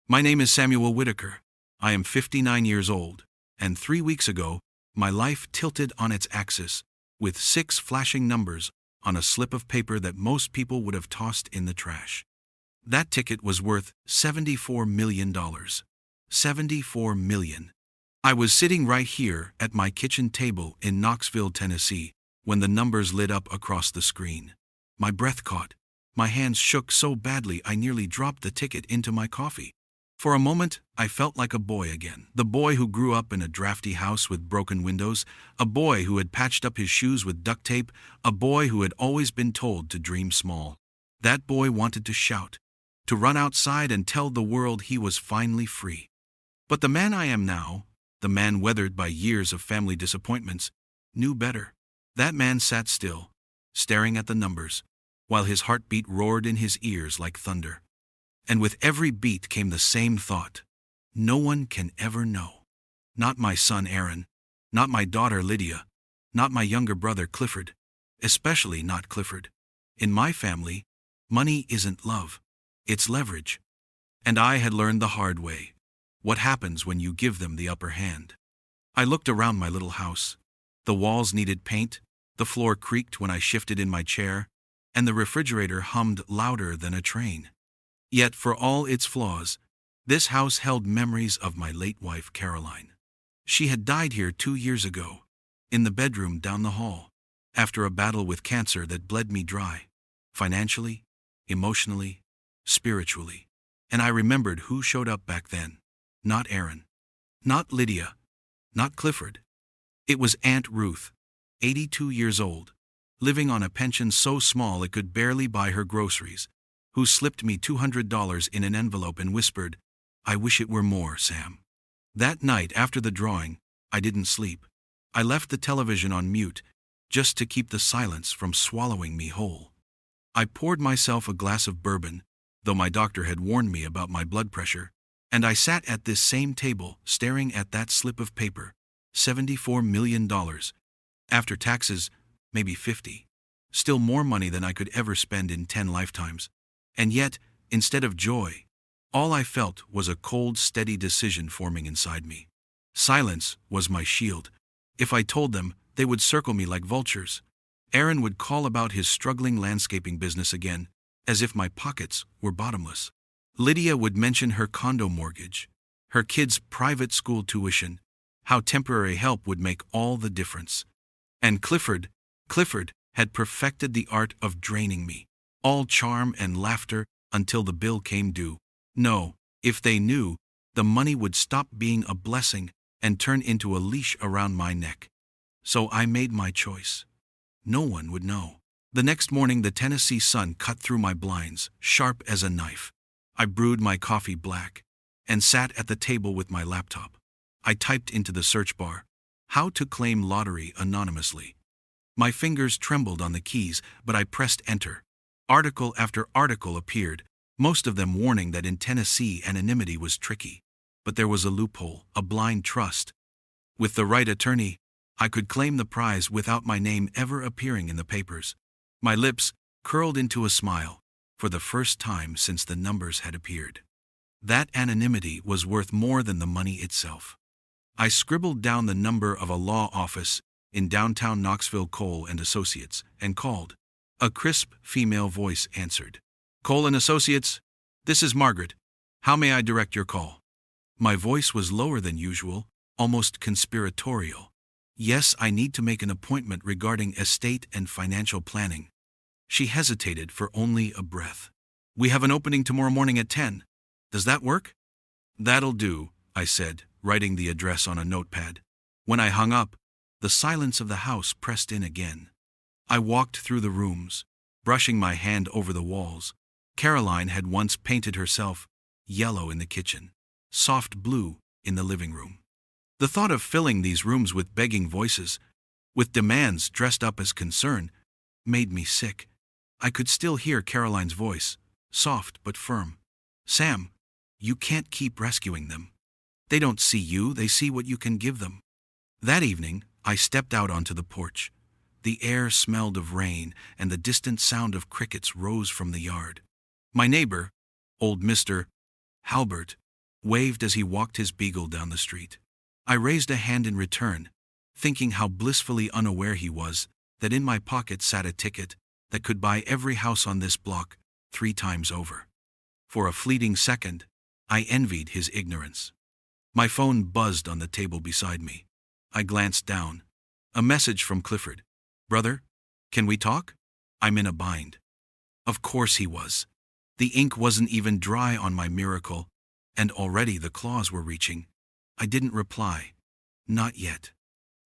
My name is Samuel Whitaker. I am 59 years old, and 3 weeks ago, my life tilted on its axis, with 6 flashing numbers on a slip of paper that most people would have tossed in the trash. That ticket was worth $74 million. $74 million. I was sitting right here at my kitchen table in Knoxville, Tennessee, when the numbers lit up across the screen. My breath caught. My hands shook so badly I nearly dropped the ticket into my coffee. For a moment, I felt like a boy again. The boy who grew up in a drafty house with broken windows, a boy who had patched up his shoes with duct tape, a boy who had always been told to dream small. That boy wanted to shout, to run outside and tell the world he was finally free. But the man I am now, the man weathered by years of family disappointments, knew better. That man sat still, staring at the numbers, while his heartbeat roared in his ears like thunder. And with every beat came the same thought. No one can ever know. Not my son Aaron, not my daughter Lydia, not my younger brother Clifford, especially not Clifford. In my family, money isn't love, it's leverage. And I had learned the hard way. What happens when you give them the upper hand? I looked around my little house. The walls needed paint, the floor creaked when I shifted in my chair, and the refrigerator hummed louder than a train. Yet for all its flaws, this house held memories of my late wife Caroline. She had died here 2 years ago, in the bedroom down the hall, after a battle with cancer that bled me dry, financially, emotionally, spiritually. And I remembered who showed up back then. Not Aaron, not Lydia, not Clifford. It was Aunt Ruth, 82 years old, living on a pension so small it could barely buy her groceries, who slipped me $200 in an envelope and whispered, "I wish it were more, Sam." That night after the drawing, I didn't sleep. I left the television on mute, just to keep the silence from swallowing me whole. I poured myself a glass of bourbon, though my doctor had warned me about my blood pressure, and I sat at this same table staring at that slip of paper, $74 million. After taxes, maybe 50. Still more money than I could ever spend in 10 lifetimes. And yet, instead of joy, all I felt was a cold, steady decision forming inside me. Silence was my shield. If I told them, they would circle me like vultures. Aaron would call about his struggling landscaping business again, as if my pockets were bottomless. Lydia would mention her condo mortgage, her kids' private school tuition, how temporary help would make all the difference. And Clifford had perfected the art of draining me, all charm and laughter until the bill came due. No, if they knew, the money would stop being a blessing and turn into a leash around my neck. So I made my choice. No one would know. The next morning the Tennessee sun cut through my blinds, sharp as a knife. I brewed my coffee black and sat at the table with my laptop. I typed into the search bar, "How to claim lottery anonymously." My fingers trembled on the keys, but I pressed enter. Article after article appeared, most of them warning that in Tennessee anonymity was tricky. But there was a loophole, a blind trust. With the right attorney, I could claim the prize without my name ever appearing in the papers. My lips curled into a smile, for the first time since the numbers had appeared. That anonymity was worth more than the money itself. I scribbled down the number of a law office in downtown Knoxville, Cole and Associates, and called. A crisp female voice answered. "Cole & Associates, this is Margaret. How may I direct your call?" My voice was lower than usual, almost conspiratorial. "Yes, I need to make an appointment regarding estate and financial planning." She hesitated for only a breath. "We have an opening tomorrow morning at 10. Does that work?" "That'll do," I said, writing the address on a notepad. When I hung up, the silence of the house pressed in again. I walked through the rooms, brushing my hand over the walls. Caroline had once painted herself yellow in the kitchen, soft blue in the living room. The thought of filling these rooms with begging voices, with demands dressed up as concern, made me sick. I could still hear Caroline's voice, soft but firm. "Sam, you can't keep rescuing them. They don't see you, they see what you can give them." That evening, I stepped out onto the porch. The air smelled of rain, and the distant sound of crickets rose from the yard. My neighbor, old Mr. Halbert, waved as he walked his beagle down the street. I raised a hand in return, thinking how blissfully unaware he was that in my pocket sat a ticket that could buy every house on this block 3 times over. For a fleeting second, I envied his ignorance. My phone buzzed on the table beside me. I glanced down. A message from Clifford. "Brother, can we talk? I'm in a bind." Of course he was. The ink wasn't even dry on my miracle, and already the claws were reaching. I didn't reply. Not yet.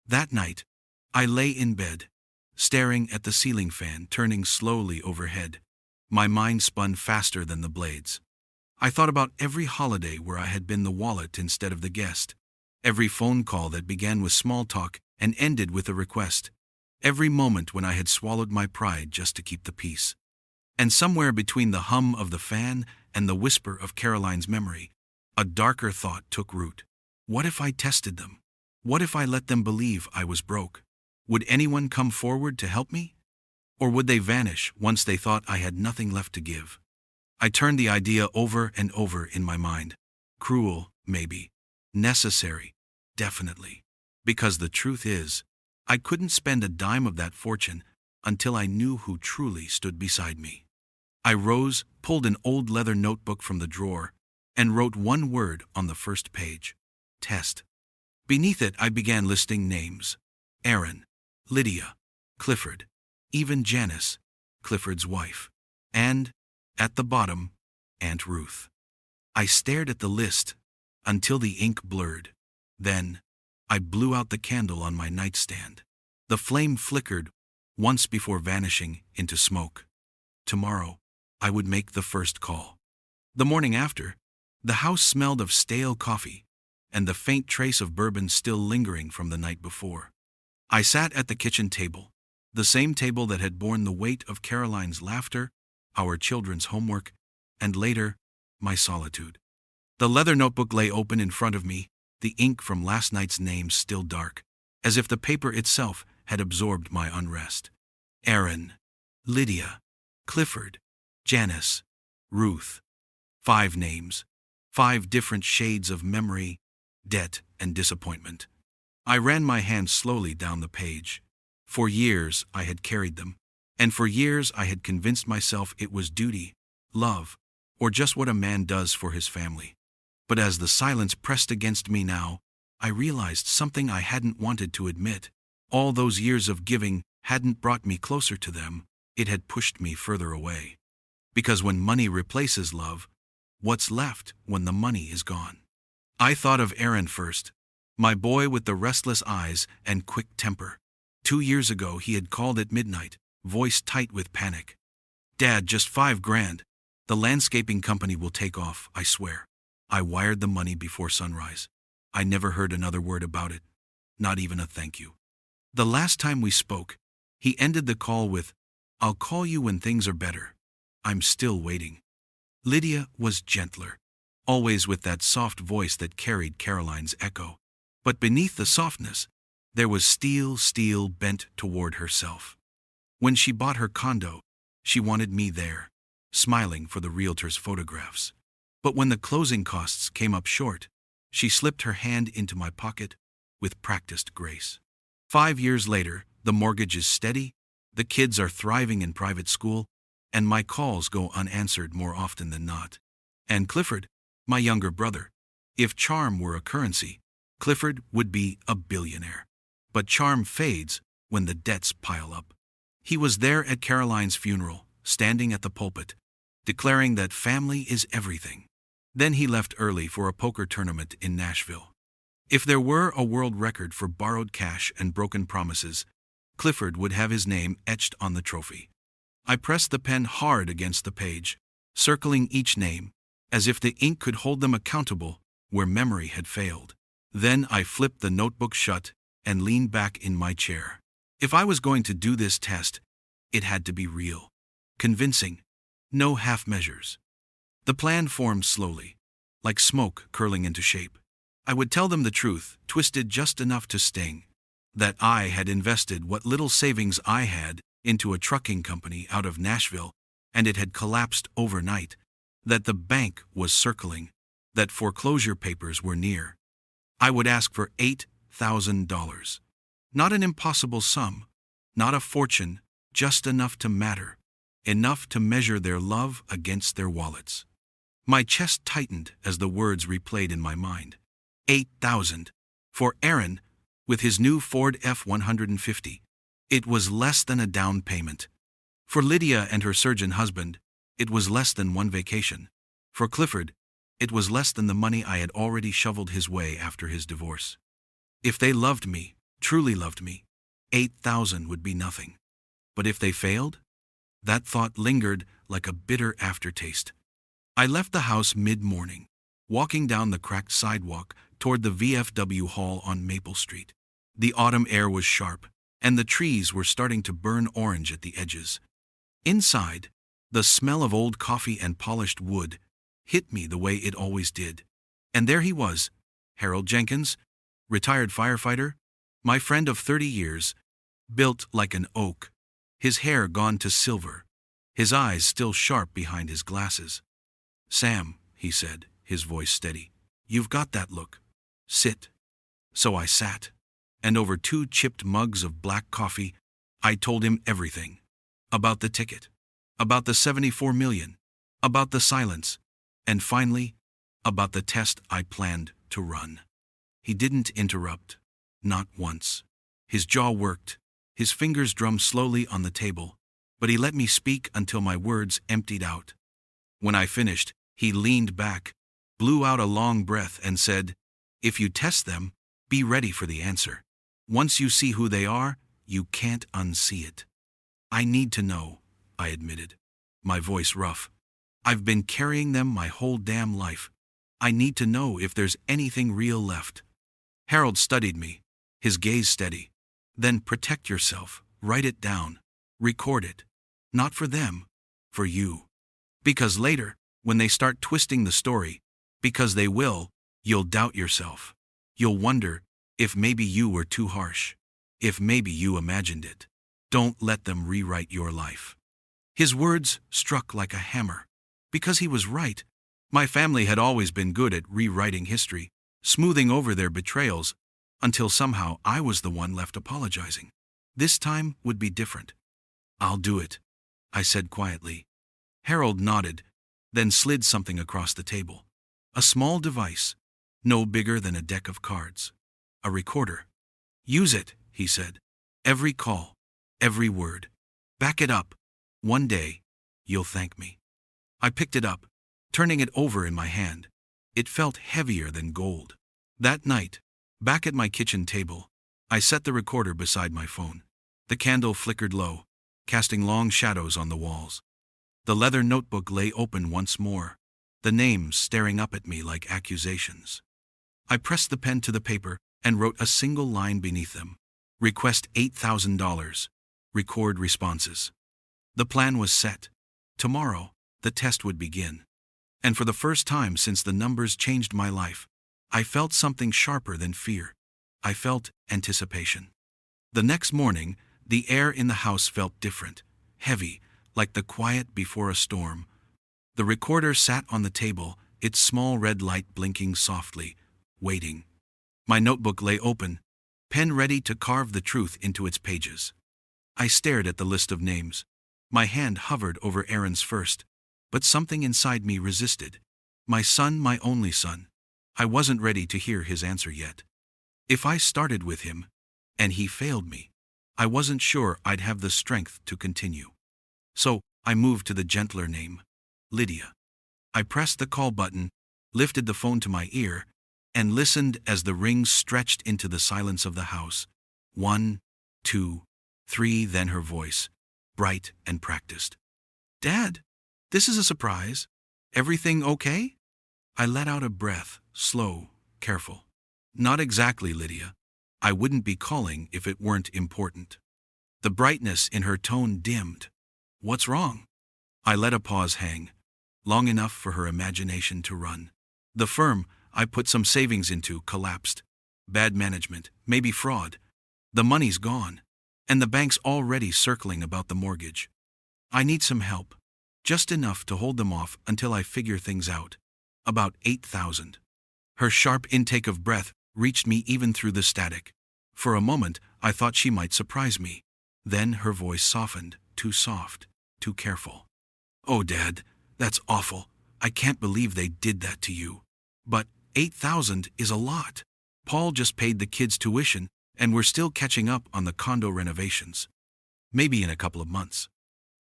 That night, I lay in bed, staring at the ceiling fan turning slowly overhead. My mind spun faster than the blades. I thought about every holiday where I had been the wallet instead of the guest. Every phone call that began with small talk and ended with a request. Every moment when I had swallowed my pride just to keep the peace. And somewhere between the hum of the fan and the whisper of Caroline's memory, a darker thought took root. What if I tested them? What if I let them believe I was broke? Would anyone come forward to help me? Or would they vanish once they thought I had nothing left to give? I turned the idea over and over in my mind. Cruel, maybe. Necessary, definitely. Because the truth is, I couldn't spend a dime of that fortune until I knew who truly stood beside me. I rose, pulled an old leather notebook from the drawer, and wrote one word on the first page. Test. Beneath it I began listing names. Aaron, Lydia, Clifford, even Janice, Clifford's wife, and, at the bottom, Aunt Ruth. I stared at the list until the ink blurred. Then, I blew out the candle on my nightstand. The flame flickered once before vanishing into smoke. Tomorrow, I would make the first call. The morning after, the house smelled of stale coffee, and the faint trace of bourbon still lingering from the night before. I sat at the kitchen table, the same table that had borne the weight of Caroline's laughter, our children's homework, and later, my solitude. The leather notebook lay open in front of me, the ink from last night's names still dark, as if the paper itself had absorbed my unrest. Aaron, Lydia, Clifford, Janice, Ruth. 5 names, 5 different shades of memory, debt, and disappointment. I ran my hand slowly down the page. For years I had carried them, and for years I had convinced myself it was duty, love, or just what a man does for his family. But as the silence pressed against me now, I realized something I hadn't wanted to admit. All those years of giving hadn't brought me closer to them, it had pushed me further away. Because when money replaces love, what's left when the money is gone? I thought of Aaron first, my boy with the restless eyes and quick temper. 2 years ago he had called at midnight, voice tight with panic. "Dad, just $5,000. The landscaping company will take off, I swear." I wired the money before sunrise. I never heard another word about it, not even a thank you. The last time we spoke, he ended the call with, "I'll call you when things are better. I'm still waiting." Lydia was gentler, always with that soft voice that carried Caroline's echo. But beneath the softness, there was steel bent toward herself. When she bought her condo, she wanted me there, smiling for the realtor's photographs. But when the closing costs came up short, she slipped her hand into my pocket with practiced grace. 5 years later, the mortgage is steady, the kids are thriving in private school, and my calls go unanswered more often than not. And Clifford, my younger brother, if charm were a currency, Clifford would be a billionaire. But charm fades when the debts pile up. He was there at Caroline's funeral, standing at the pulpit, declaring that family is everything. Then he left early for a poker tournament in Nashville. If there were a world record for borrowed cash and broken promises, Clifford would have his name etched on the trophy. I pressed the pen hard against the page, circling each name, as if the ink could hold them accountable where memory had failed. Then I flipped the notebook shut and leaned back in my chair. If I was going to do this test, it had to be real, convincing, no half measures. The plan formed slowly, like smoke curling into shape. I would tell them the truth, twisted just enough to sting, that I had invested what little savings I had into a trucking company out of Nashville, and it had collapsed overnight, that the bank was circling, that foreclosure papers were near. I would ask for $8,000. Not an impossible sum, not a fortune, just enough to matter, enough to measure their love against their wallets. My chest tightened as the words replayed in my mind. 8,000. For Aaron, with his new Ford F-150. It was less than a down payment. For Lydia and her surgeon husband, it was less than one vacation. For Clifford, it was less than the money I had already shoveled his way after his divorce. If they loved me, truly loved me, 8,000 would be nothing. But if they failed? That thought lingered like a bitter aftertaste. I left the house mid-morning, walking down the cracked sidewalk toward the VFW hall on Maple Street. The autumn air was sharp, and the trees were starting to burn orange at the edges. Inside, the smell of old coffee and polished wood hit me the way it always did. And there he was, Harold Jenkins, retired firefighter, my friend of 30 years, built like an oak, his hair gone to silver, his eyes still sharp behind his glasses. "Sam," he said, his voice steady, "you've got that look. Sit." So I sat, and over 2 chipped mugs of black coffee, I told him everything. About the ticket, about the $74 million, about the silence, and finally, about the test I planned to run. He didn't interrupt, not once. His jaw worked, his fingers drummed slowly on the table, but he let me speak until my words emptied out. When I finished, he leaned back, blew out a long breath and said, "If you test them, be ready for the answer. Once you see who they are, you can't unsee it." "I need to know," I admitted, my voice rough. "I've been carrying them my whole damn life. I need to know if there's anything real left." Harold studied me, his gaze steady. "Then protect yourself, write it down, record it. Not for them, for you. Because later, when they start twisting the story, because they will, you'll doubt yourself. You'll wonder if maybe you were too harsh, if maybe you imagined it. Don't let them rewrite your life." His words struck like a hammer. Because he was right. My family had always been good at rewriting history, smoothing over their betrayals, until somehow I was the one left apologizing. This time would be different. "I'll do it," I said quietly. Harold nodded, then slid something across the table. A small device, no bigger than a deck of cards. A recorder. "Use it," he said. "Every call, every word. Back it up. One day, you'll thank me." I picked it up, turning it over in my hand. It felt heavier than gold. That night, back at my kitchen table, I set the recorder beside my phone. The candle flickered low, casting long shadows on the walls. The leather notebook lay open once more, the names staring up at me like accusations. I pressed the pen to the paper and wrote a single line beneath them. Request $8,000. Record responses. The plan was set. Tomorrow, the test would begin. And for the first time since the numbers changed my life, I felt something sharper than fear. I felt anticipation. The next morning, the air in the house felt different, heavy, like the quiet before a storm. The recorder sat on the table, its small red light blinking softly, waiting. My notebook lay open, pen ready to carve the truth into its pages. I stared at the list of names. My hand hovered over Aaron's first, but something inside me resisted. My son, my only son. I wasn't ready to hear his answer yet. If I started with him, and he failed me, I wasn't sure I'd have the strength to continue. So, I moved to the gentler name, Lydia. I pressed the call button, lifted the phone to my ear, and listened as the rings stretched into the silence of the house. 1, 2, 3, then her voice, bright and practiced. "Dad, this is a surprise. Everything okay?" I let out a breath, slow, careful. "Not exactly, Lydia. I wouldn't be calling if it weren't important." The brightness in her tone dimmed. "What's wrong?" I let a pause hang, long enough for her imagination to run. "The firm I put some savings into collapsed. Bad management, maybe fraud. The money's gone, and the bank's already circling about the mortgage. I need some help, just enough to hold them off until I figure things out." About 8,000. Her sharp intake of breath reached me even through the static. For a moment, I thought she might surprise me. Then her voice softened, too soft, too careful. "Oh, Dad, that's awful. I can't believe they did that to you. But 8,000 is a lot. Paul just paid the kids' tuition, and we're still catching up on the condo renovations. Maybe in a couple of months."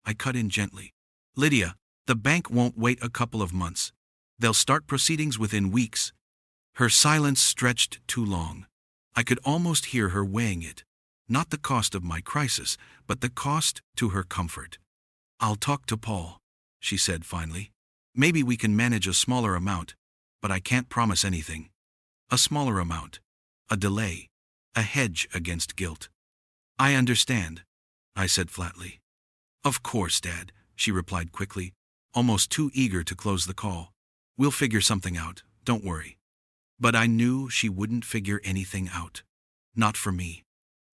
I cut in gently. "Lydia, the bank won't wait a couple of months. They'll start proceedings within weeks." Her silence stretched too long. I could almost hear her weighing it. Not the cost of my crisis, but the cost to her comfort. "I'll talk to Paul," she said finally. "Maybe we can manage a smaller amount, but I can't promise anything. A smaller amount. A delay. A hedge against guilt." "I understand," I said flatly. "Of course, Dad," she replied quickly, almost too eager to close the call. "We'll figure something out, don't worry." But I knew she wouldn't figure anything out. Not for me.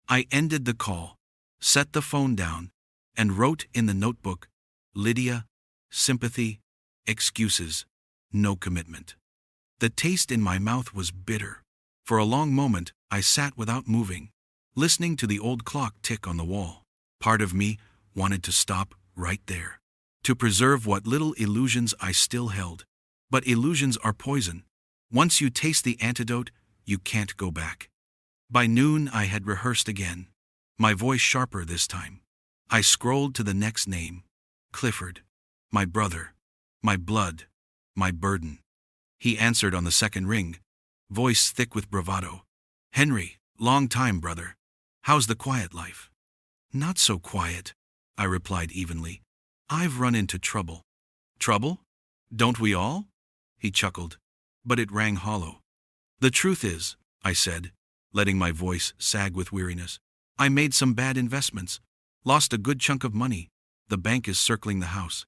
I ended the call, set the phone down, and wrote in the notebook, "Lydia, sympathy, excuses, no commitment." The taste in my mouth was bitter. For a long moment, I sat without moving, listening to the old clock tick on the wall. Part of me wanted to stop right there, to preserve what little illusions I still held. But illusions are poison. Once you taste the antidote, you can't go back. By noon, I had rehearsed again, my voice sharper this time. I scrolled to the next name. Clifford. My brother. My blood. My burden. He answered on the second ring, voice thick with bravado. "Henry, long time, brother. How's the quiet life?" "Not so quiet," I replied evenly. "I've run into trouble." "Trouble? Don't we all?" He chuckled, but it rang hollow. "The truth is," I said, letting my voice sag with weariness, "I made some bad investments, lost a good chunk of money. The bank is circling the house.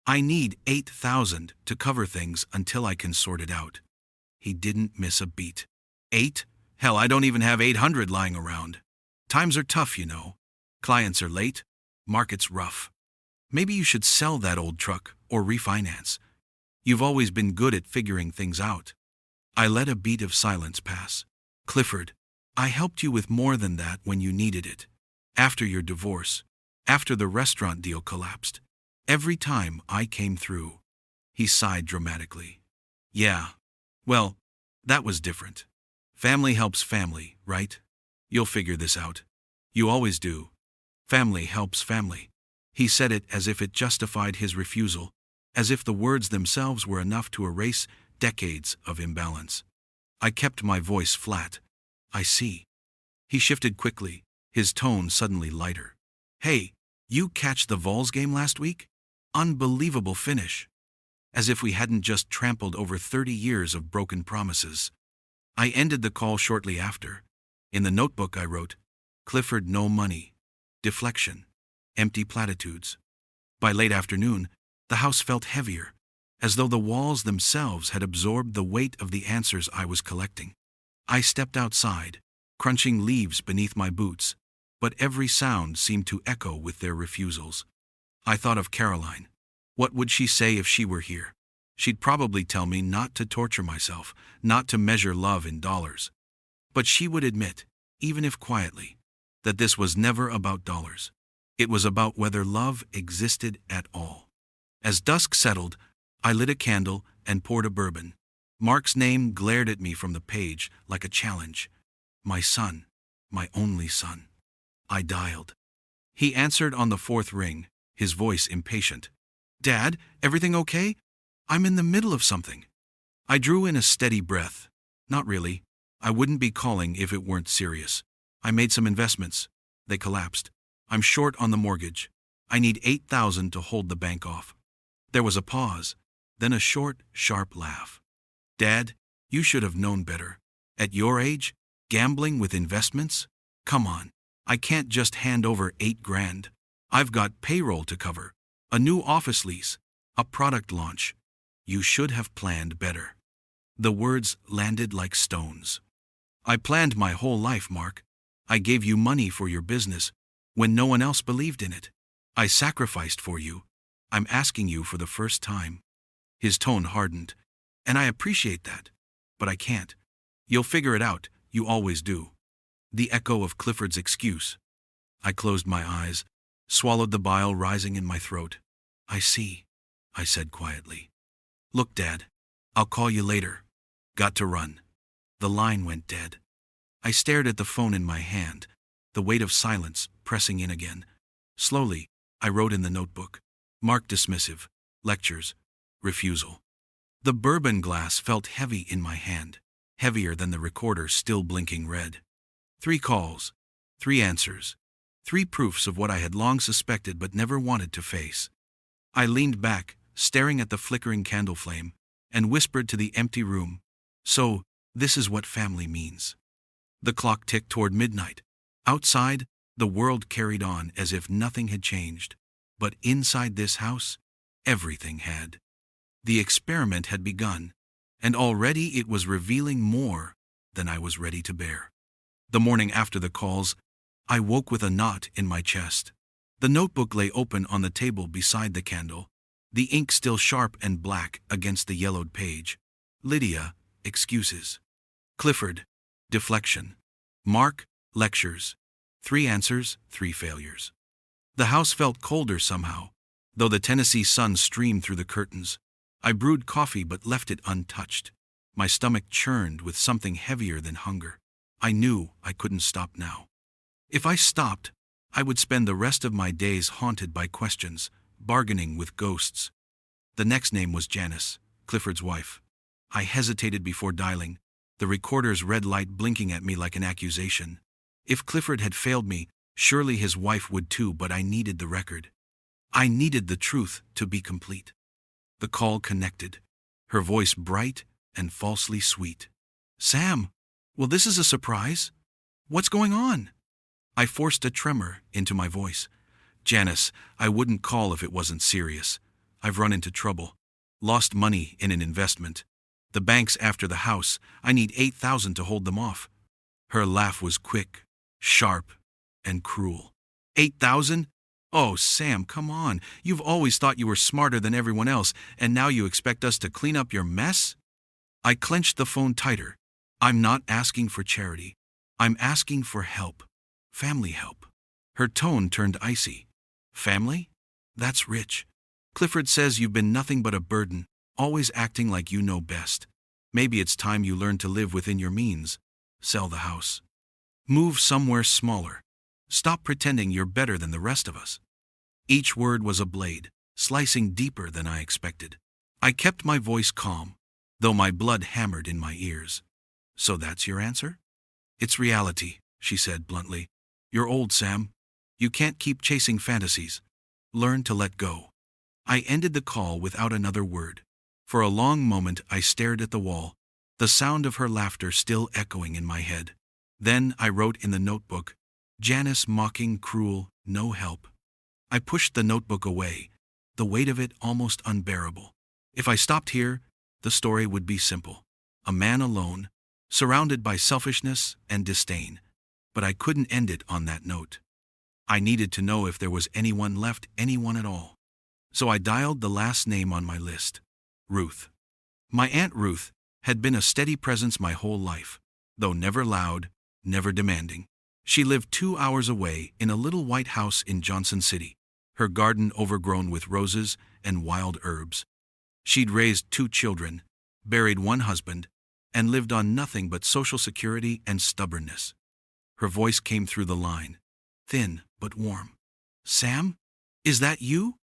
I need 8,000 to cover things until I can sort it out." He didn't miss a beat. "Eight? Hell, I don't even have 800 lying around. Times are tough, you know. Clients are late. Market's rough. Maybe you should sell that old truck or refinance. You've always been good at figuring things out." I let a beat of silence pass. "Clifford, I helped you with more than that when you needed it. After your divorce. After the restaurant deal collapsed. Every time I came through." He sighed dramatically. "Yeah. Well, that was different. Family helps family, right? You'll figure this out. You always do. Family helps family." He said it as if it justified his refusal, as if the words themselves were enough to erase decades of imbalance. I kept my voice flat. "I see." He shifted quickly, his tone suddenly lighter. "Hey, you catch the Vols game last week? Unbelievable finish. As if we hadn't just trampled over 30 years of broken promises." I ended the call shortly after. In the notebook I wrote, "Clifford, no money. Deflection. Empty platitudes." By late afternoon, the house felt heavier, as though the walls themselves had absorbed the weight of the answers I was collecting. I stepped outside, crunching leaves beneath my boots, but every sound seemed to echo with their refusals. I thought of Caroline. What would she say if she were here? She'd probably tell me not to torture myself, not to measure love in dollars. But she would admit, even if quietly, that this was never about dollars. It was about whether love existed at all. As dusk settled, I lit a candle and poured a bourbon. Mark's name glared at me from the page like a challenge. My son, my only son. I dialed. He answered on the fourth ring, his voice impatient. "Dad, everything okay? I'm in the middle of something." I drew in a steady breath. Not really. I wouldn't be calling if it weren't serious. I made some investments. They collapsed. I'm short on the mortgage. I need 8,000 to hold the bank off. There was a pause, then a short, sharp laugh. "Dad, you should have known better. At your age, gambling with investments? Come on, I can't just hand over 8 grand. I've got payroll to cover, a new office lease, a product launch. You should have planned better." The words landed like stones. "I planned my whole life, Mark. I gave you money for your business when no one else believed in it. I sacrificed for you. I'm asking you for the first time." His tone hardened. And I appreciate that. But I can't. You'll figure it out, you always do. The echo of Clifford's excuse. I closed my eyes, swallowed the bile rising in my throat. I see, I said quietly. Look, Dad, I'll call you later. Got to run. The line went dead. I stared at the phone in my hand, the weight of silence pressing in again. Slowly, I wrote in the notebook. Mark dismissive. Lectures. Refusal. The bourbon glass felt heavy in my hand, heavier than the recorder still blinking red. 3 calls. 3 answers. 3 proofs of what I had long suspected but never wanted to face. I leaned back, staring at the flickering candle flame, and whispered to the empty room, "So, this is what family means." The clock ticked toward midnight. Outside, the world carried on as if nothing had changed. But inside this house, everything had. The experiment had begun, and already it was revealing more than I was ready to bear. The morning after the calls, I woke with a knot in my chest. The notebook lay open on the table beside the candle, the ink still sharp and black against the yellowed page. Lydia, excuses. Clifford, deflection. Mark, lectures. 3 answers, 3 failures. The house felt colder somehow, though the Tennessee sun streamed through the curtains. I brewed coffee but left it untouched. My stomach churned with something heavier than hunger. I knew I couldn't stop now. If I stopped, I would spend the rest of my days haunted by questions, bargaining with ghosts. The next name was Janice, Clifford's wife. I hesitated before dialing, the recorder's red light blinking at me like an accusation. If Clifford had failed me, surely his wife would too, but I needed the record. I needed the truth to be complete. The call connected, her voice bright and falsely sweet. "Sam, well, this is a surprise. What's going on?" I forced a tremor into my voice. "Janice, I wouldn't call if it wasn't serious. I've run into trouble. Lost money in an investment. The bank's after the house. I need $8,000 to hold them off." Her laugh was quick, sharp, and cruel. $8,000? Oh, Sam, come on. You've always thought you were smarter than everyone else, and now you expect us to clean up your mess? I clenched the phone tighter. I'm not asking for charity. I'm asking for help. Family help. Her tone turned icy. Family? That's rich. Clifford says you've been nothing but a burden, always acting like you know best. Maybe it's time you learn to live within your means. Sell the house. Move somewhere smaller. Stop pretending you're better than the rest of us. Each word was a blade, slicing deeper than I expected. I kept my voice calm, though my blood hammered in my ears. "So that's your answer?" "It's reality," she said bluntly. "You're old, Sam. You can't keep chasing fantasies. Learn to let go." I ended the call without another word. For a long moment I stared at the wall, the sound of her laughter still echoing in my head. Then I wrote in the notebook, "Janice mocking, cruel, no help." I pushed the notebook away, the weight of it almost unbearable. If I stopped here, the story would be simple. A man alone, surrounded by selfishness and disdain. But I couldn't end it on that note. I needed to know if there was anyone left, anyone at all. So I dialed the last name on my list. Ruth. My Aunt Ruth had been a steady presence my whole life, though never loud, never demanding. She lived 2 hours away in a little white house in Johnson City, her garden overgrown with roses and wild herbs. She'd raised 2 children, buried 1 husband, and lived on nothing but Social Security and stubbornness. Her voice came through the line, thin but warm. "Sam? Is that you?"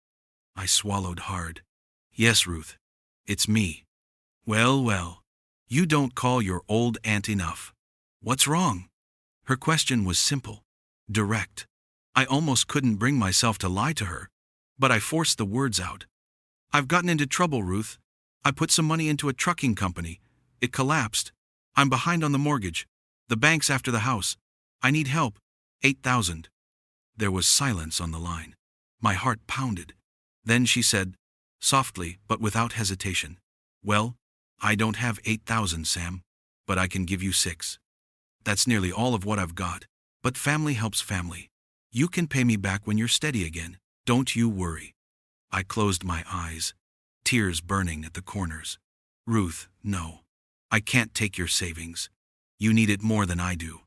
I swallowed hard. "Yes, Ruth. It's me." "Well, well. You don't call your old aunt enough. What's wrong?" Her question was simple, direct. I almost couldn't bring myself to lie to her, but I forced the words out. "I've gotten into trouble, Ruth. I put some money into a trucking company. It collapsed. I'm behind on the mortgage. The bank's after the house. I need help. 8,000. There was silence on the line. My heart pounded. Then she said, softly but without hesitation, "Well, I don't have 8,000, Sam, but I can give you 6. That's nearly all of what I've got, but family helps family. You can pay me back when you're steady again. Don't you worry." I closed my eyes, tears burning at the corners. Ruth, no. I can't take your savings. You need it more than I do.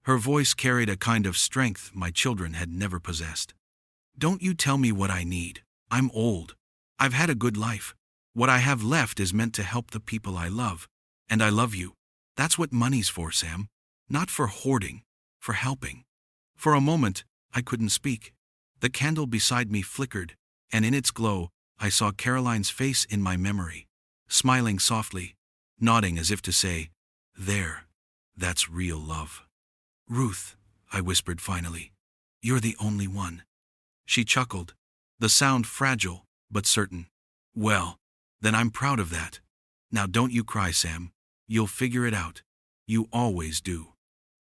Her voice carried a kind of strength my children had never possessed. Don't you tell me what I need. I'm old. I've had a good life. What I have left is meant to help the people I love. And I love you. That's what money's for, Sam. Not for hoarding, for helping. For a moment, I couldn't speak. The candle beside me flickered, and in its glow, I saw Caroline's face in my memory, smiling softly, nodding as if to say, "There, that's real love." "Ruth," I whispered finally, "you're the only one." She chuckled, the sound fragile but certain. "Well, then I'm proud of that. Now don't you cry, Sam. You'll figure it out. You always do."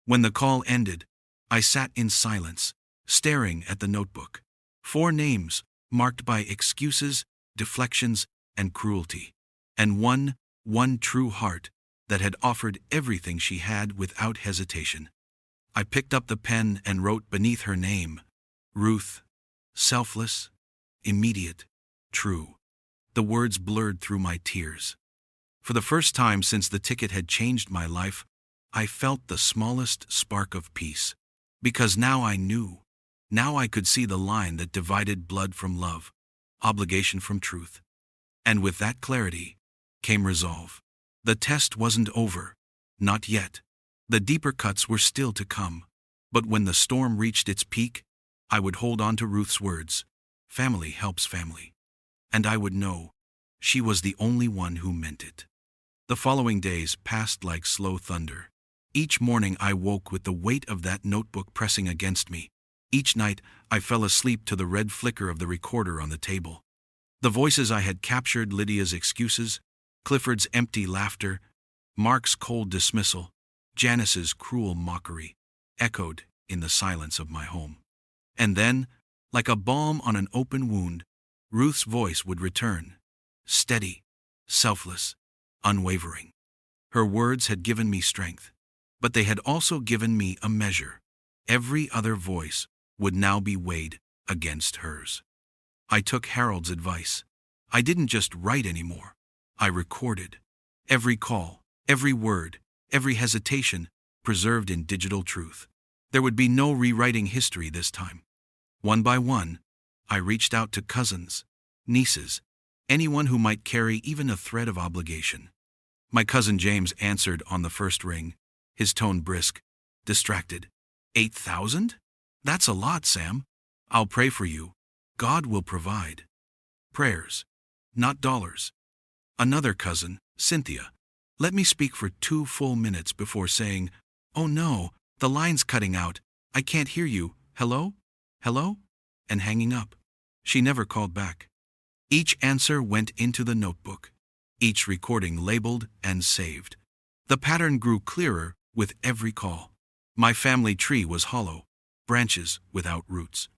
When the call ended, I sat in silence, staring at the notebook. 4 names, marked by excuses, deflections, and cruelty. And one true heart that had offered everything she had without hesitation. I picked up the pen and wrote beneath her name, Ruth. Selfless, immediate, true. The words blurred through my tears. For the first time since the ticket had changed my life, I felt the smallest spark of peace. Because now I knew. Now I could see the line that divided blood from love, obligation from truth. And with that clarity came resolve. The test wasn't over. Not yet. The deeper cuts were still to come. But when the storm reached its peak, I would hold on to Ruth's words. Family helps family. And I would know she was the only one who meant it. The following days passed like slow thunder. Each morning I woke with the weight of that notebook pressing against me. Each night I fell asleep to the red flicker of the recorder on the table. The voices I had captured, Lydia's excuses, Clifford's empty laughter, Mark's cold dismissal, Janice's cruel mockery, echoed in the silence of my home. And then, like a balm on an open wound, Ruth's voice would return, steady, selfless, unwavering. Her words had given me strength, but they had also given me a measure. Every other voice would now be weighed against hers. I took Harold's advice. I didn't just write anymore. I recorded. Every call, every word, every hesitation, preserved in digital truth. There would be no rewriting history this time. One by one, I reached out to cousins, nieces, anyone who might carry even a thread of obligation. My cousin James answered on the first ring, his tone brisk, distracted. 8,000? That's a lot, Sam. I'll pray for you. God will provide. Prayers, not dollars. Another cousin, Cynthia, let me speak for 2 full minutes before saying, "Oh no, the line's cutting out. I can't hear you. Hello? Hello?" and hanging up. She never called back. Each answer went into the notebook, each recording labeled and saved. The pattern grew clearer with every call. My family tree was hollow, branches without roots.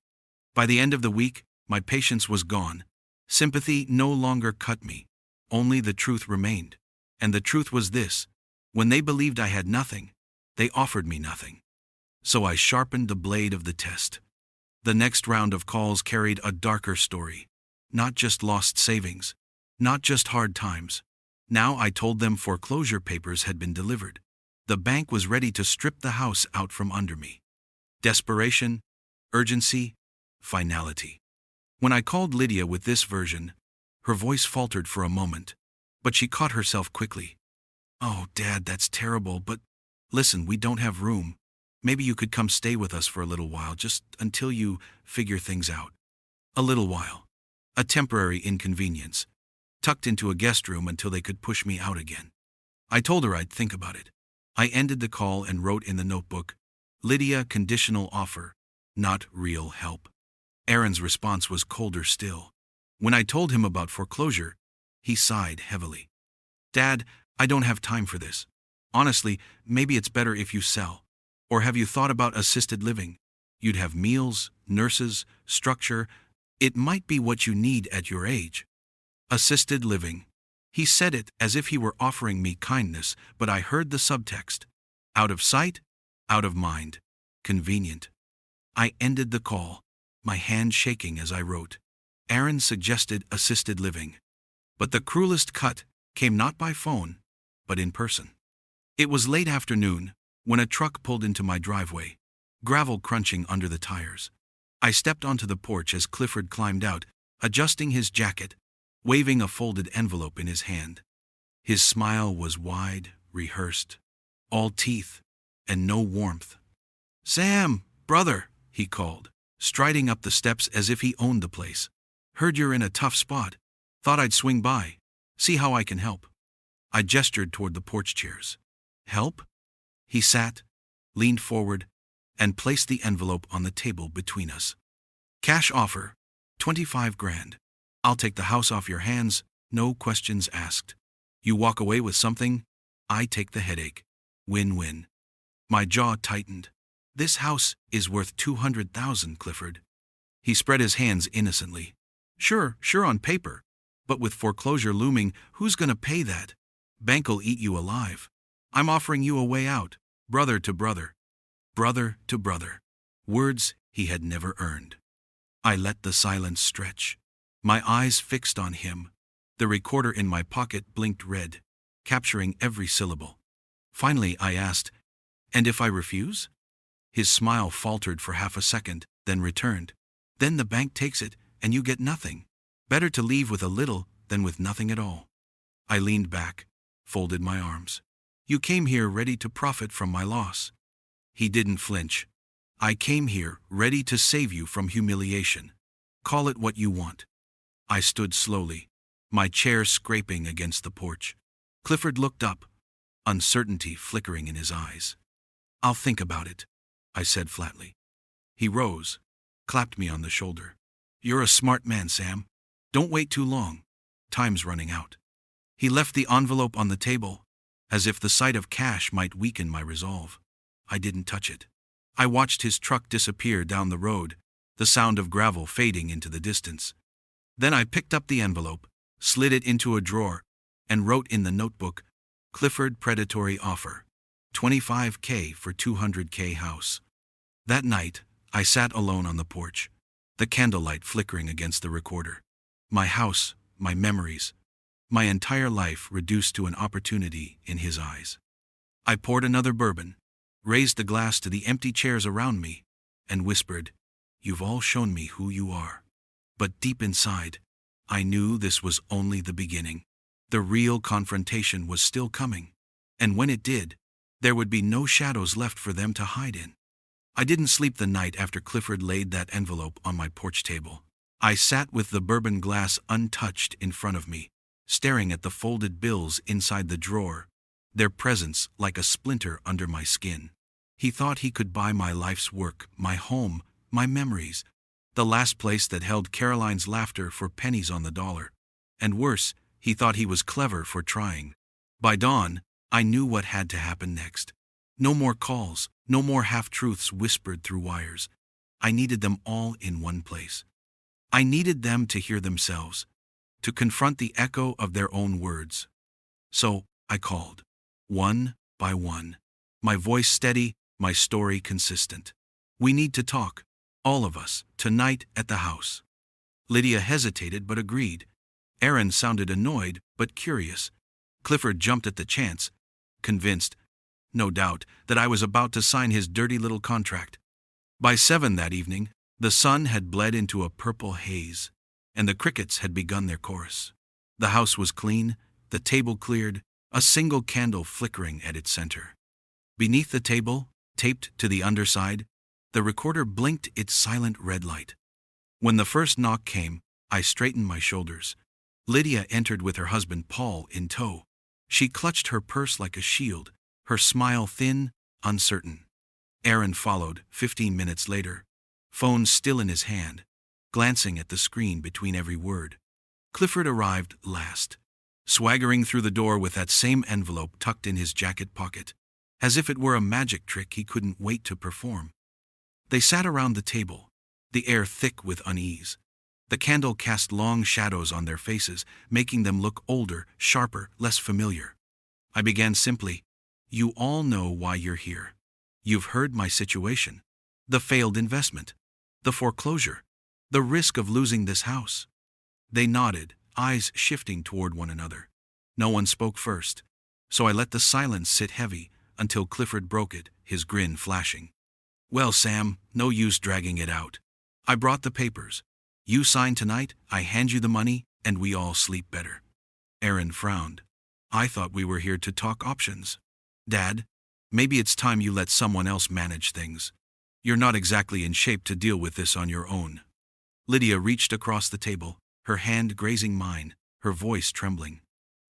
By the end of the week, my patience was gone. Sympathy no longer cut me. Only the truth remained. And the truth was this: when they believed I had nothing, they offered me nothing. So I sharpened the blade of the test. The next round of calls carried a darker story. Not just lost savings, not just hard times. Now I told them foreclosure papers had been delivered. The bank was ready to strip the house out from under me. Desperation, urgency, finality. When I called Lydia with this version, her voice faltered for a moment, but she caught herself quickly. "Oh, Dad, that's terrible, but listen, we don't have room. Maybe you could come stay with us for a little while, just until you figure things out." A little while. A temporary inconvenience. Tucked into a guest room until they could push me out again. I told her I'd think about it. I ended the call and wrote in the notebook, "Lydia, conditional offer, not real help." Aaron's response was colder still. When I told him about foreclosure, he sighed heavily. "Dad, I don't have time for this. Honestly, maybe it's better if you sell. Or have you thought about assisted living? You'd have meals, nurses, structure. It might be what you need at your age." Assisted living. He said it as if he were offering me kindness, but I heard the subtext. Out of sight, out of mind. Convenient. I ended the call, my hand shaking as I wrote. Aaron suggested assisted living. But the cruelest cut came not by phone, but in person. It was late afternoon when a truck pulled into my driveway, gravel crunching under the tires. I stepped onto the porch as Clifford climbed out, adjusting his jacket, waving a folded envelope in his hand. His smile was wide, rehearsed, all teeth, and no warmth. "Sam, brother," he called, striding up the steps as if he owned the place. "Heard you're in a tough spot. Thought I'd swing by, see how I can help." I gestured toward the porch chairs. "Help?" He sat, leaned forward, and placed the envelope on the table between us. "Cash offer, 25 grand. I'll take the house off your hands, no questions asked. You walk away with something, I take the headache. Win-win." My jaw tightened. "This house is worth 200,000, Clifford." He spread his hands innocently. Sure on paper. But with foreclosure looming, who's gonna pay that? Bank'll eat you alive. I'm offering you a way out, brother to brother. Brother to brother. Words he had never earned. I let the silence stretch. My eyes fixed on him. The recorder in my pocket blinked red, capturing every syllable. Finally I asked, "And if I refuse?" His smile faltered for half a second, then returned. "Then the bank takes it, and you get nothing. Better to leave with a little than with nothing at all." I leaned back, folded my arms. "You came here ready to profit from my loss." He didn't flinch. "I came here ready to save you from humiliation. Call it what you want." I stood slowly, my chair scraping against the porch. Clifford looked up, uncertainty flickering in his eyes. "I'll think about it," I said flatly. He rose, clapped me on the shoulder. "You're a smart man, Sam. Don't wait too long. Time's running out." He left the envelope on the table, as if the sight of cash might weaken my resolve. I didn't touch it. I watched his truck disappear down the road, the sound of gravel fading into the distance. Then I picked up the envelope, slid it into a drawer, and wrote in the notebook, "Clifford predatory offer. 25K for 200K house." That night, I sat alone on the porch, the candlelight flickering against the recorder. My house, my memories, my entire life reduced to an opportunity in his eyes. I poured another bourbon, raised the glass to the empty chairs around me, and whispered, "You've all shown me who you are." But deep inside, I knew this was only the beginning. The real confrontation was still coming, and when it did, there would be no shadows left for them to hide in. I didn't sleep the night after Clifford laid that envelope on my porch table. I sat with the bourbon glass untouched in front of me, staring at the folded bills inside the drawer, their presence like a splinter under my skin. He thought he could buy my life's work, my home, my memories, the last place that held Caroline's laughter for pennies on the dollar. And worse, he thought he was clever for trying. By dawn, I knew what had to happen next. No more calls, no more half-truths whispered through wires. I needed them all in one place. I needed them to hear themselves, to confront the echo of their own words. So, I called, one by one, my voice steady, my story consistent. "We need to talk, all of us, tonight at the house." Lydia hesitated but agreed. Aaron sounded annoyed but curious. Clifford jumped at the chance, convinced, no doubt, that I was about to sign his dirty little contract. By 7 that evening, the sun had bled into a purple haze, and the crickets had begun their chorus. The house was clean, the table cleared, a single candle flickering at its center. Beneath the table, taped to the underside, the recorder blinked its silent red light. When the first knock came, I straightened my shoulders. Lydia entered with her husband Paul in tow. She clutched her purse like a shield, her smile thin, uncertain. Aaron followed, 15 minutes later, phone still in his hand, glancing at the screen between every word. Clifford arrived last, swaggering through the door with that same envelope tucked in his jacket pocket, as if it were a magic trick he couldn't wait to perform. They sat around the table, the air thick with unease. The candle cast long shadows on their faces, making them look older, sharper, less familiar. I began simply, "You all know why you're here. You've heard my situation. The failed investment. The foreclosure. The risk of losing this house." They nodded, eyes shifting toward one another. No one spoke first, so I let the silence sit heavy until Clifford broke it, his grin flashing. Well, Sam, no use dragging it out. I brought the papers. You sign tonight, I hand you the money, and we all sleep better. Aaron frowned. I thought we were here to talk options. Dad, maybe it's time you let someone else manage things. You're not exactly in shape to deal with this on your own. Lydia reached across the table, her hand grazing mine, her voice trembling.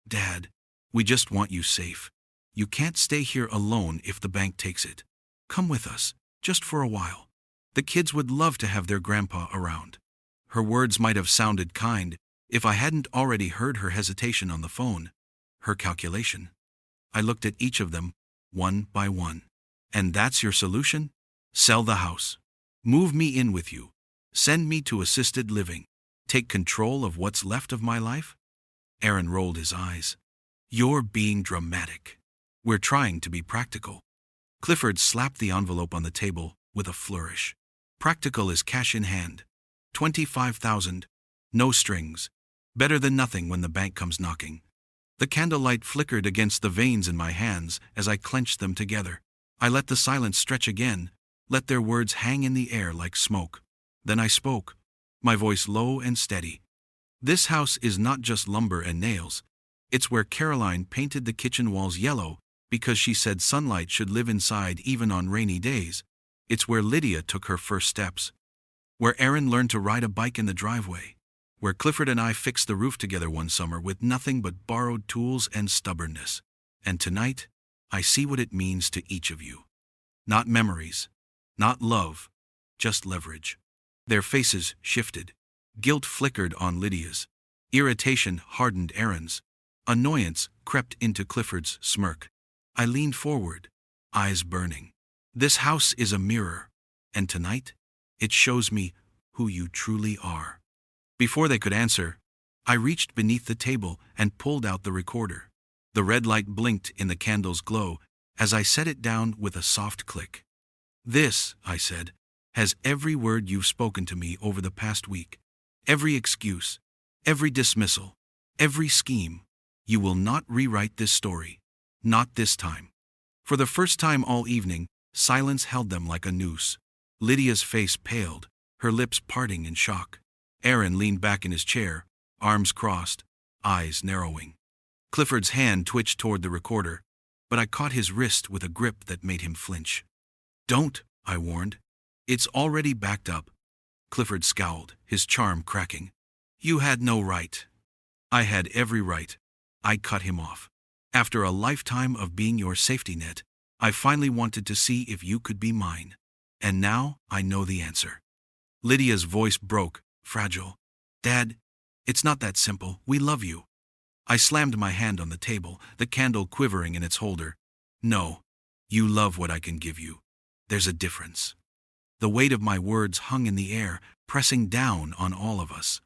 Dad, we just want you safe. You can't stay here alone if the bank takes it. Come with us, just for a while. The kids would love to have their grandpa around. Her words might have sounded kind if I hadn't already heard her hesitation on the phone, her calculation. I looked at each of them, one by one. And that's your solution? Sell the house. Move me in with you. Send me to assisted living. Take control of what's left of my life? Aaron rolled his eyes. You're being dramatic. We're trying to be practical. Clifford slapped the envelope on the table with a flourish. Practical is cash in hand. 25,000. No strings. Better than nothing when the bank comes knocking. The candlelight flickered against the veins in my hands as I clenched them together. I let the silence stretch again, let their words hang in the air like smoke. Then I spoke, my voice low and steady. This house is not just lumber and nails. It's where Caroline painted the kitchen walls yellow because she said sunlight should live inside even on rainy days. It's where Lydia took her first steps. Where Aaron learned to ride a bike in the driveway. Where Clifford and I fixed the roof together one summer with nothing but borrowed tools and stubbornness. And tonight, I see what it means to each of you. Not memories, not love, just leverage. Their faces shifted. Guilt flickered on Lydia's. Irritation hardened Aaron's. Annoyance crept into Clifford's smirk. I leaned forward, eyes burning. This house is a mirror, and tonight, it shows me who you truly are. Before they could answer, I reached beneath the table and pulled out the recorder. The red light blinked in the candle's glow as I set it down with a soft click. This, I said, has every word you've spoken to me over the past week. Every excuse, every dismissal, every scheme. You will not rewrite this story. Not this time. For the first time all evening, silence held them like a noose. Lydia's face paled, her lips parting in shock. Aaron leaned back in his chair, arms crossed, eyes narrowing. Clifford's hand twitched toward the recorder, but I caught his wrist with a grip that made him flinch. Don't, I warned. It's already backed up. Clifford scowled, his charm cracking. You had no right. I had every right. I cut him off. After a lifetime of being your safety net, I finally wanted to see if you could be mine. And now I know the answer. Lydia's voice broke, fragile. Dad, it's not that simple. We love you. I slammed my hand on the table, the candle quivering in its holder. No, you love what I can give you. There's a difference. The weight of my words hung in the air, pressing down on all of us.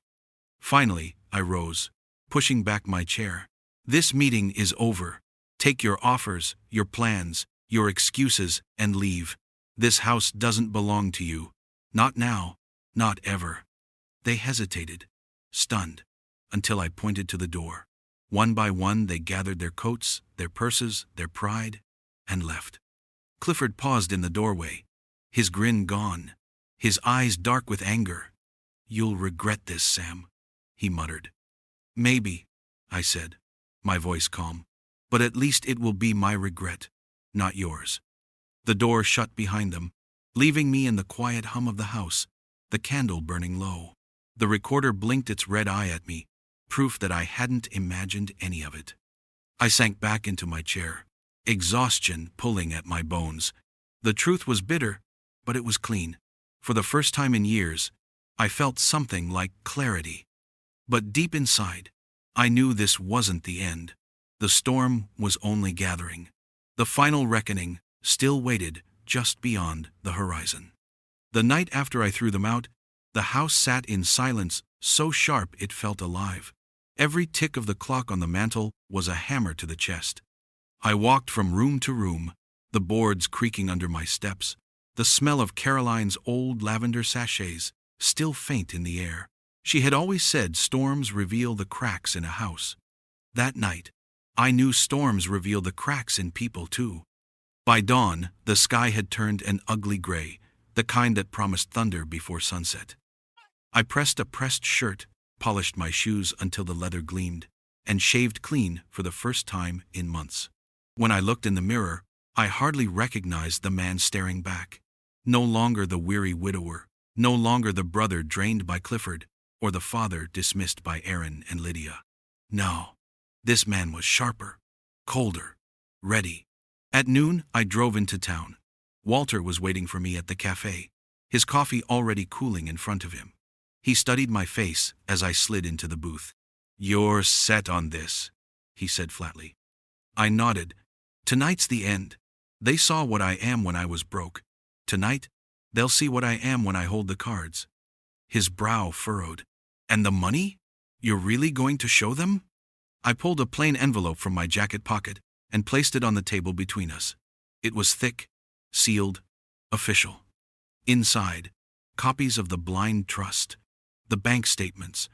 Finally, I rose, pushing back my chair. This meeting is over. Take your offers, your plans, your excuses, and leave. This house doesn't belong to you. Not now, not ever. They hesitated, stunned, until I pointed to the door. One by one they gathered their coats, their purses, their pride, and left. Clifford paused in the doorway, his grin gone, his eyes dark with anger. You'll regret this, Sam, he muttered. Maybe, I said, my voice calm, but at least it will be my regret, not yours. The door shut behind them, leaving me in the quiet hum of the house, the candle burning low. The recorder blinked its red eye at me, proof that I hadn't imagined any of it. I sank back into my chair, exhaustion pulling at my bones. The truth was bitter, but it was clean. For the first time in years, I felt something like clarity. But deep inside, I knew this wasn't the end. The storm was only gathering. The final reckoning still waited just beyond the horizon. The night after I threw them out, the house sat in silence so sharp it felt alive. Every tick of the clock on the mantel was a hammer to the chest. I walked from room to room, the boards creaking under my steps, the smell of Caroline's old lavender sachets still faint in the air. She had always said storms reveal the cracks in a house. That night, I knew storms reveal the cracks in people too. By dawn, the sky had turned an ugly gray, the kind that promised thunder before sunset. I pressed a pressed shirt, polished my shoes until the leather gleamed, and shaved clean for the first time in months. When I looked in the mirror, I hardly recognized the man staring back. No longer the weary widower, no longer the brother drained by Clifford, or the father dismissed by Aaron and Lydia. No, this man was sharper, colder, ready. At noon, I drove into town. Walter was waiting for me at the cafe, his coffee already cooling in front of him. He studied my face as I slid into the booth. "You're set on this," he said flatly. I nodded. "Tonight's the end. They saw what I am when I was broke. Tonight, they'll see what I am when I hold the cards." His brow furrowed. "And the money? You're really going to show them?" I pulled a plain envelope from my jacket pocket and placed it on the table between us. It was thick, sealed, official. Inside, copies of the blind trust, the bank statements,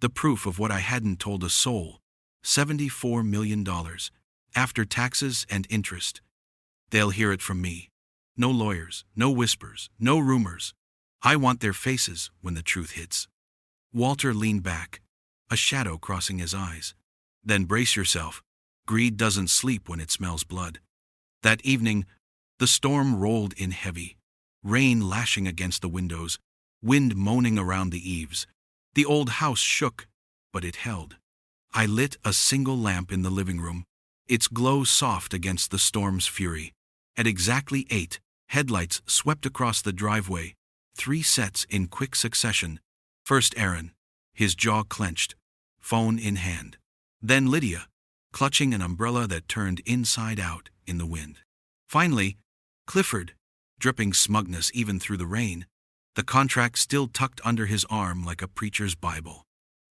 the proof of what I hadn't told a soul. $74 million, after taxes and interest. They'll hear it from me. No lawyers, no whispers, no rumors. I want their faces when the truth hits. Walter leaned back, a shadow crossing his eyes. "Then brace yourself. Greed doesn't sleep when it smells blood." That evening, the storm rolled in heavy, rain lashing against the windows, wind moaning around the eaves. The old house shook, but it held. I lit a single lamp in the living room, its glow soft against the storm's fury. At exactly 8, headlights swept across the driveway, 3 sets in quick succession. First Aaron, his jaw clenched, phone in hand. Then Lydia, clutching an umbrella that turned inside out in the wind. Finally, Clifford, dripping smugness even through the rain, the contract still tucked under his arm like a preacher's Bible.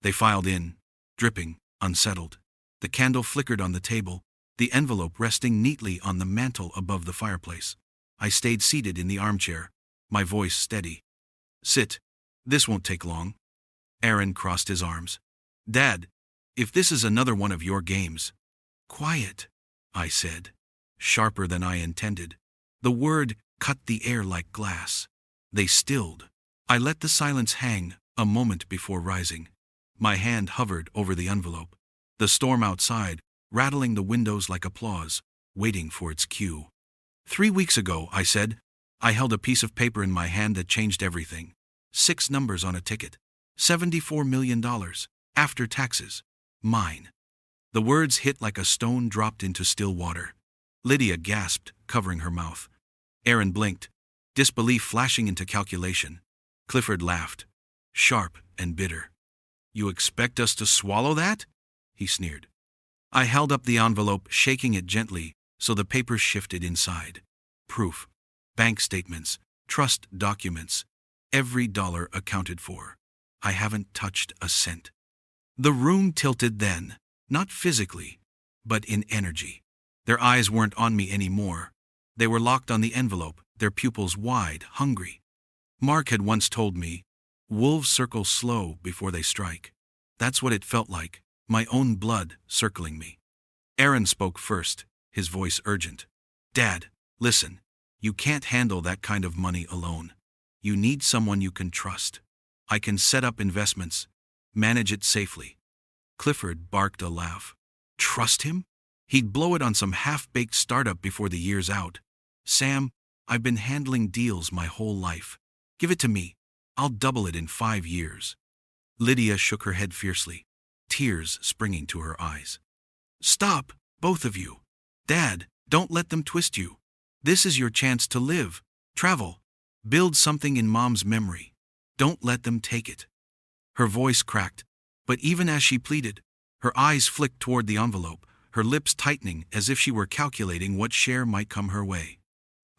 They filed in, dripping, unsettled. The candle flickered on the table, the envelope resting neatly on the mantel above the fireplace. I stayed seated in the armchair, my voice steady. "Sit. This won't take long." Aaron crossed his arms. "Dad, if this is another one of your games—" "Quiet," I said, sharper than I intended. The word cut the air like glass. They stilled. I let the silence hang a moment before rising. My hand hovered over the envelope. The storm outside, rattling the windows like applause, waiting for its cue. 3 weeks ago, I said. I held a piece of paper in my hand that changed everything. 6 numbers on a ticket. $74 million, after taxes. Mine. The words hit like a stone dropped into still water. Lydia gasped, covering her mouth. Aaron blinked, disbelief flashing into calculation. Clifford laughed, sharp and bitter. "You expect us to swallow that?" he sneered. I held up the envelope, shaking it gently, so the papers shifted inside. Proof. Bank statements, trust documents, every dollar accounted for. I haven't touched a cent. The room tilted then, not physically, but in energy. Their eyes weren't on me anymore. They were locked on the envelope, their pupils wide, hungry. Mark had once told me, "Wolves circle slow before they strike." That's what it felt like, my own blood circling me. Aaron spoke first, his voice urgent. "Dad, listen. You can't handle that kind of money alone. You need someone you can trust. I can set up investments, manage it safely." Clifford barked a laugh. Trust him? He'd blow it on some half-baked startup before the year's out. "Sam, I've been handling deals my whole life. Give it to me. I'll double it in 5 years. Lydia shook her head fiercely, tears springing to her eyes. "Stop, both of you. Dad, don't let them twist you. This is your chance to live, travel, build something in Mom's memory. Don't let them take it." Her voice cracked, but even as she pleaded, her eyes flicked toward the envelope, her lips tightening as if she were calculating what share might come her way.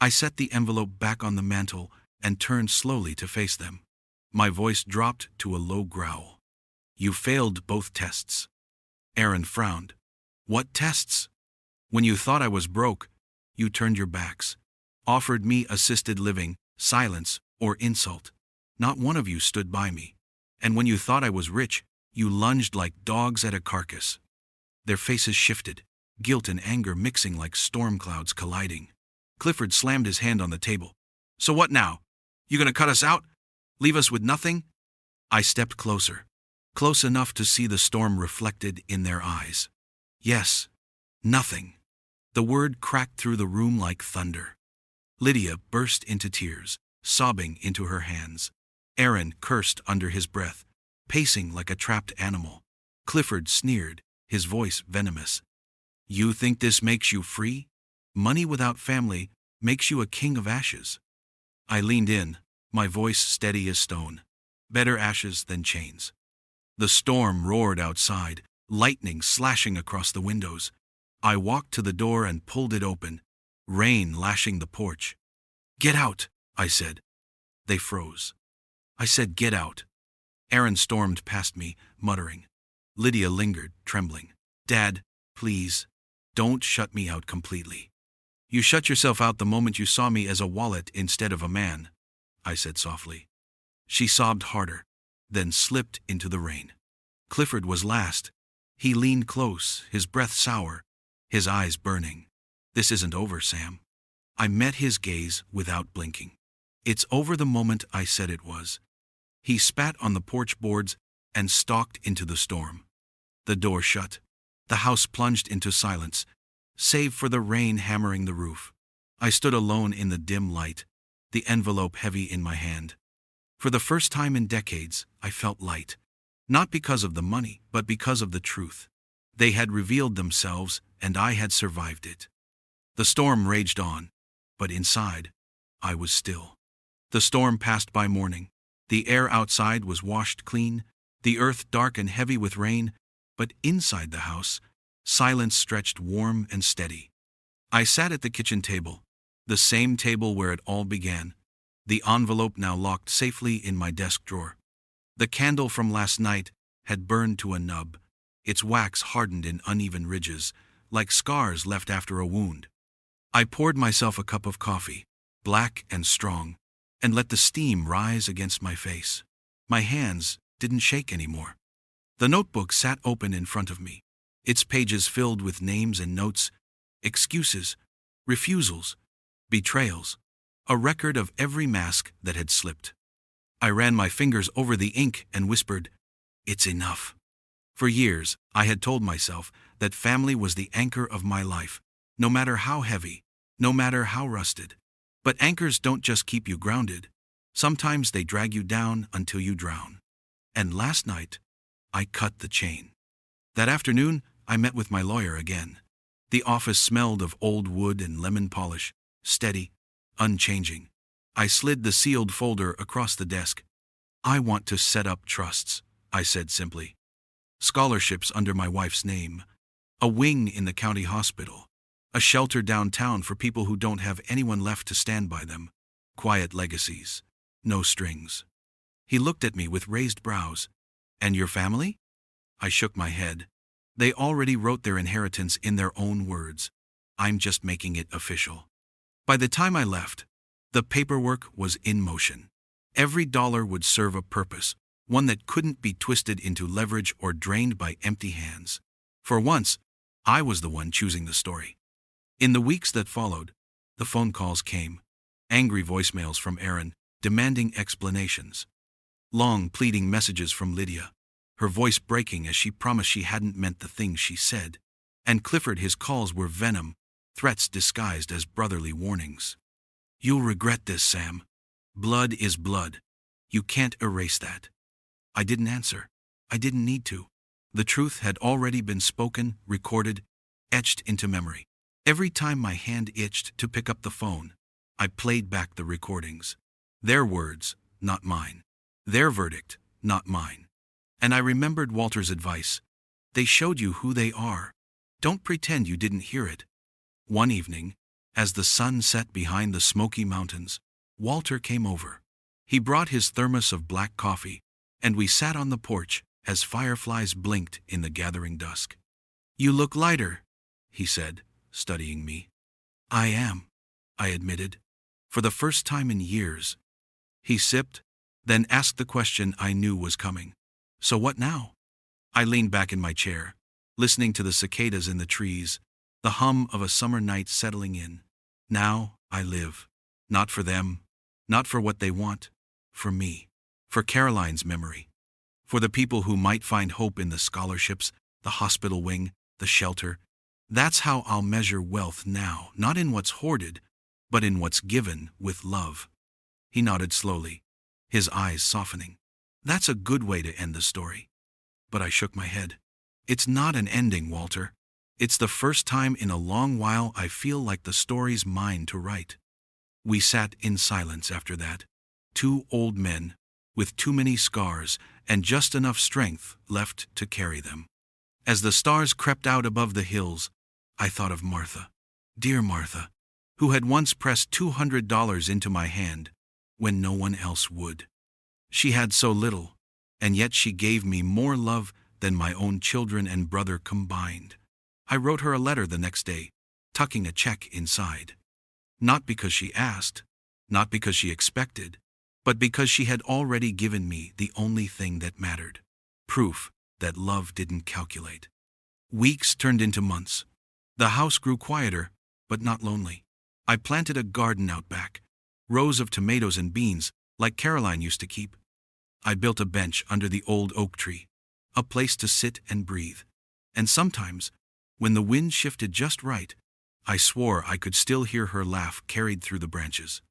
I set the envelope back on the mantel and turned slowly to face them. My voice dropped to a low growl. "You failed both tests." Aaron frowned. "What tests?" "When you thought I was broke, you turned your backs, offered me assisted living, silence, or insult. Not one of you stood by me. And when you thought I was rich, you lunged like dogs at a carcass." Their faces shifted, guilt and anger mixing like storm clouds colliding. Clifford slammed his hand on the table. "So what now? You gonna cut us out? Leave us with nothing?" I stepped closer, close enough to see the storm reflected in their eyes. "Yes, nothing." The word cracked through the room like thunder. Lydia burst into tears, sobbing into her hands. Aaron cursed under his breath, pacing like a trapped animal. Clifford sneered, his voice venomous. "You think this makes you free? Money without family makes you a king of ashes." I leaned in, my voice steady as stone. "Better ashes than chains." The storm roared outside, lightning slashing across the windows. I walked to the door and pulled it open, rain lashing the porch. "Get out," I said. They froze. I said, "Get out." Aaron stormed past me, muttering. Lydia lingered, trembling. "Dad, please, don't shut me out completely." "You shut yourself out the moment you saw me as a wallet instead of a man," I said softly. She sobbed harder, then slipped into the rain. Clifford was last. He leaned close, his breath sour, his eyes burning. "This isn't over, Sam." I met his gaze without blinking. "It's over the moment I said it was." He spat on the porch boards and stalked into the storm. The door shut. The house plunged into silence, save for the rain hammering the roof. I stood alone in the dim light, the envelope heavy in my hand. For the first time in decades, I felt light. Not because of the money, but because of the truth. They had revealed themselves, and I had survived it. The storm raged on, but inside, I was still. The storm passed by morning. The air outside was washed clean, the earth dark and heavy with rain, but inside the house, silence stretched warm and steady. I sat at the kitchen table, the same table where it all began, the envelope now locked safely in my desk drawer. The candle from last night had burned to a nub, its wax hardened in uneven ridges, like scars left after a wound. I poured myself a cup of coffee, black and strong, and let the steam rise against my face. My hands didn't shake anymore. The notebook sat open in front of me, its pages filled with names and notes, excuses, refusals, betrayals, a record of every mask that had slipped. I ran my fingers over the ink and whispered, "It's enough." For years, I had told myself that family was the anchor of my life, no matter how heavy, no matter how rusted. But anchors don't just keep you grounded. Sometimes they drag you down until you drown. And last night, I cut the chain. That afternoon, I met with my lawyer again. The office smelled of old wood and lemon polish, steady, unchanging. I slid the sealed folder across the desk. "I want to set up trusts," I said simply. "Scholarships under my wife's name. A wing in the county hospital. A shelter downtown for people who don't have anyone left to stand by them. Quiet legacies. No strings." He looked at me with raised brows. "And your family?" I shook my head. "They already wrote their inheritance in their own words. I'm just making it official." By the time I left, the paperwork was in motion. Every dollar would serve a purpose, one that couldn't be twisted into leverage or drained by empty hands. For once, I was the one choosing the story. In the weeks that followed, the phone calls came. Angry voicemails from Aaron, demanding explanations. Long pleading messages from Lydia, her voice breaking as she promised she hadn't meant the things she said. And Clifford, his calls were venom, threats disguised as brotherly warnings. "You'll regret this, Sam. Blood is blood. You can't erase that." I didn't answer. I didn't need to. The truth had already been spoken, recorded, etched into memory. Every time my hand itched to pick up the phone, I played back the recordings. Their words, not mine. Their verdict, not mine. And I remembered Walter's advice. They showed you who they are. Don't pretend you didn't hear it. One evening, as the sun set behind the Smoky Mountains, Walter came over. He brought his thermos of black coffee, and we sat on the porch as fireflies blinked in the gathering dusk. "You look lighter," he said, studying me. "I am," I admitted, for the first time in years. He sipped, then asked the question I knew was coming. "So what now?" I leaned back in my chair, listening to the cicadas in the trees, the hum of a summer night settling in. Now I live. Not for them, not for what they want, for me, for Caroline's memory, for the people who might find hope in the scholarships, the hospital wing, the shelter. That's how I'll measure wealth now, not in what's hoarded, but in what's given with love. He nodded slowly, his eyes softening. That's a good way to end the story. But I shook my head. It's not an ending, Walter. It's the first time in a long while I feel like the story's mine to write. We sat in silence after that. Two old men, with too many scars and just enough strength left to carry them. As the stars crept out above the hills, I thought of Martha, dear Martha, who had once pressed $200 into my hand when no one else would. She had so little, and yet she gave me more love than my own children and brother combined. I wrote her a letter the next day, tucking a check inside. Not because she asked, not because she expected, but because she had already given me the only thing that mattered. Proof that love didn't calculate. Weeks turned into months. The house grew quieter, but not lonely. I planted a garden out back, rows of tomatoes and beans, like Caroline used to keep. I built a bench under the old oak tree, a place to sit and breathe. And sometimes, when the wind shifted just right, I swore I could still hear her laugh carried through the branches.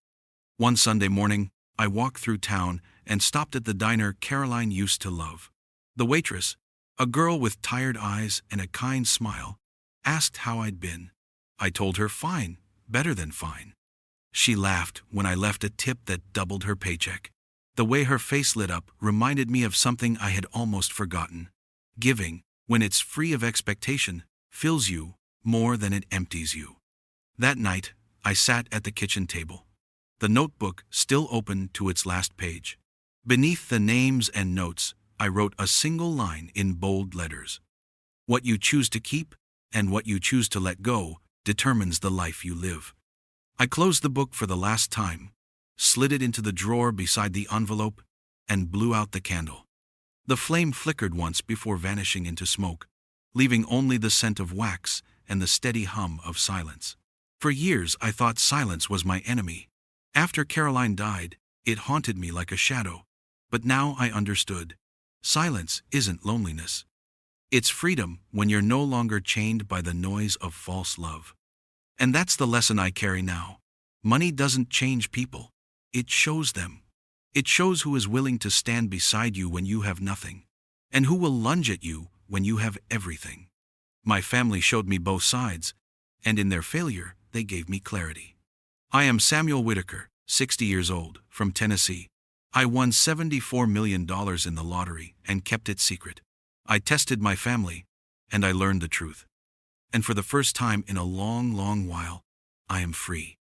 One Sunday morning, I walked through town and stopped at the diner Caroline used to love. The waitress, a girl with tired eyes and a kind smile, asked how I'd been. I told her fine, better than fine. She laughed when I left a tip that doubled her paycheck. The way her face lit up reminded me of something I had almost forgotten. Giving, when it's free of expectation, fills you more than it empties you. That night, I sat at the kitchen table, the notebook still open to its last page. Beneath the names and notes, I wrote a single line in bold letters. What you choose to keep and what you choose to let go determines the life you live. I closed the book for the last time, slid it into the drawer beside the envelope, and blew out the candle. The flame flickered once before vanishing into smoke, leaving only the scent of wax and the steady hum of silence. For years I thought silence was my enemy. After Caroline died, it haunted me like a shadow. But now I understood. Silence isn't loneliness. It's freedom when you're no longer chained by the noise of false love. And that's the lesson I carry now. Money doesn't change people. It shows them. It shows who is willing to stand beside you when you have nothing, and who will lunge at you when you have everything. My family showed me both sides, and in their failure, they gave me clarity. I am Samuel Whitaker, 60 years old, from Tennessee. I won $74 million in the lottery and kept it secret. I tested my family, and I learned the truth. And for the first time in a long, long while, I am free.